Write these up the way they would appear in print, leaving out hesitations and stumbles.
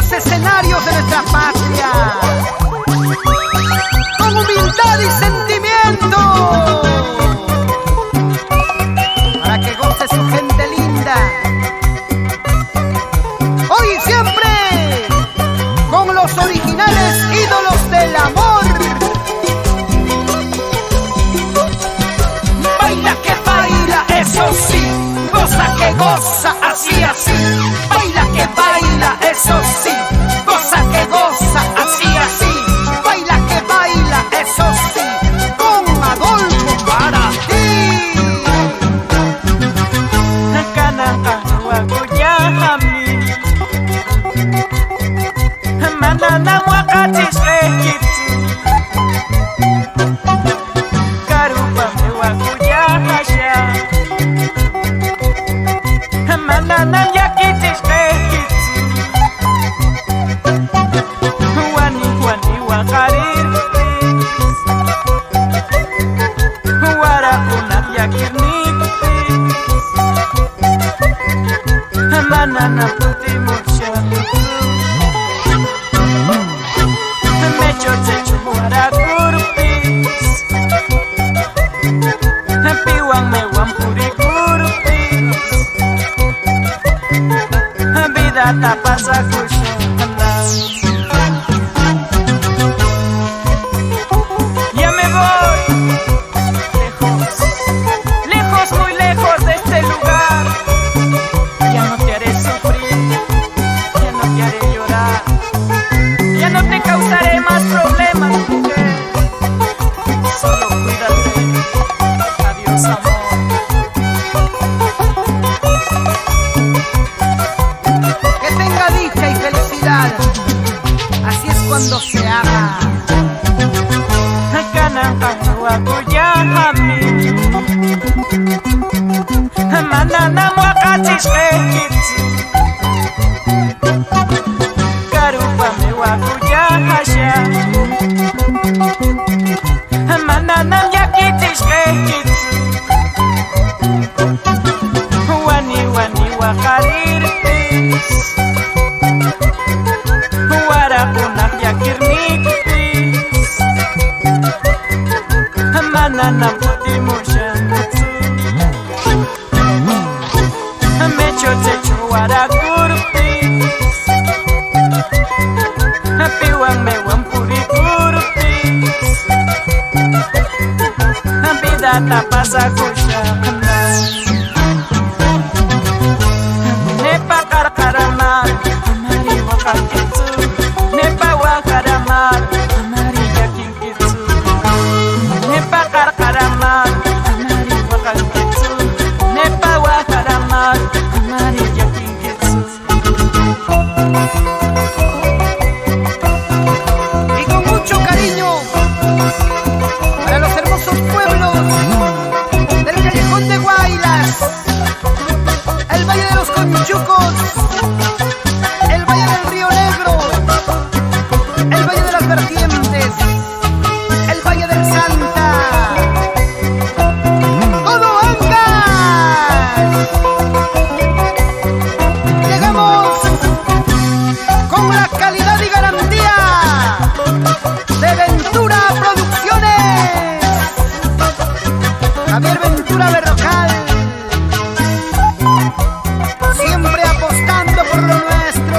los escenarios de nuestra patria, con humildad y sentimiento, para que goce su gente linda, hoy y siempre, con los originales ídolos del amor. Baila que baila, eso sí, goza que goza, así, así. Baila que baila, eso sí, goza que goza, así, así. Baila que baila, eso sí, con Adolfo para ti. Manana wakati Karupa me wakuja hasha. Manana yakiti Wani wani wakarir Warakuna yakirnik Manana puti mucha Piwang me wampuri kurupis Vida tapasa kushana. Ya me voy lejos, lejos, muy lejos de este lugar. Ya no te haré sufrir, ya no te haré llorar, ya no te causaré más problemas, mujer. Solo cuídate. Adiós, amor. Que tenga dicha y felicidad, así es cuando se haga. Manana wakati Karupa me wakuja hasha. Manana yakiti Wani wani wakarir Warakunak yakirnik Manana puti mushanutsu Mecho techo warakurupis Piwang me wampuri kurupis Vida tapasa kushakana. Nepa karkaramar Amari wakakitsu Nepa wakaramar Amari yakinkitsu Nepa karkaramar Amari wakakitsu Nepa wakaramar Amari yakinkitsu. Y con mucho cariño para los hermosos pueblos del Callejón de Guaylas, el Valle de los Conchucos, el Valle del Río Negro, el Valle de las Vertientes, el Valle del Santa, todo Ancash. Llegamos con la calidad y garantía de Ventura Producciones, Javier Ventura Berrocal, siempre apostando por lo nuestro,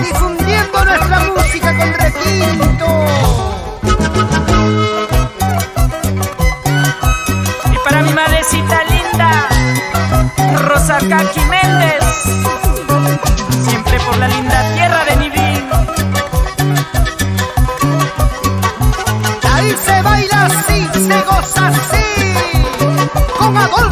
difundiendo nuestra música con requinto. Y para mi madrecita linda, Rosa Kaki Méndez, siempre por la linda tierra de Nivín. Ahí se baila así, se goza así, con Adolfo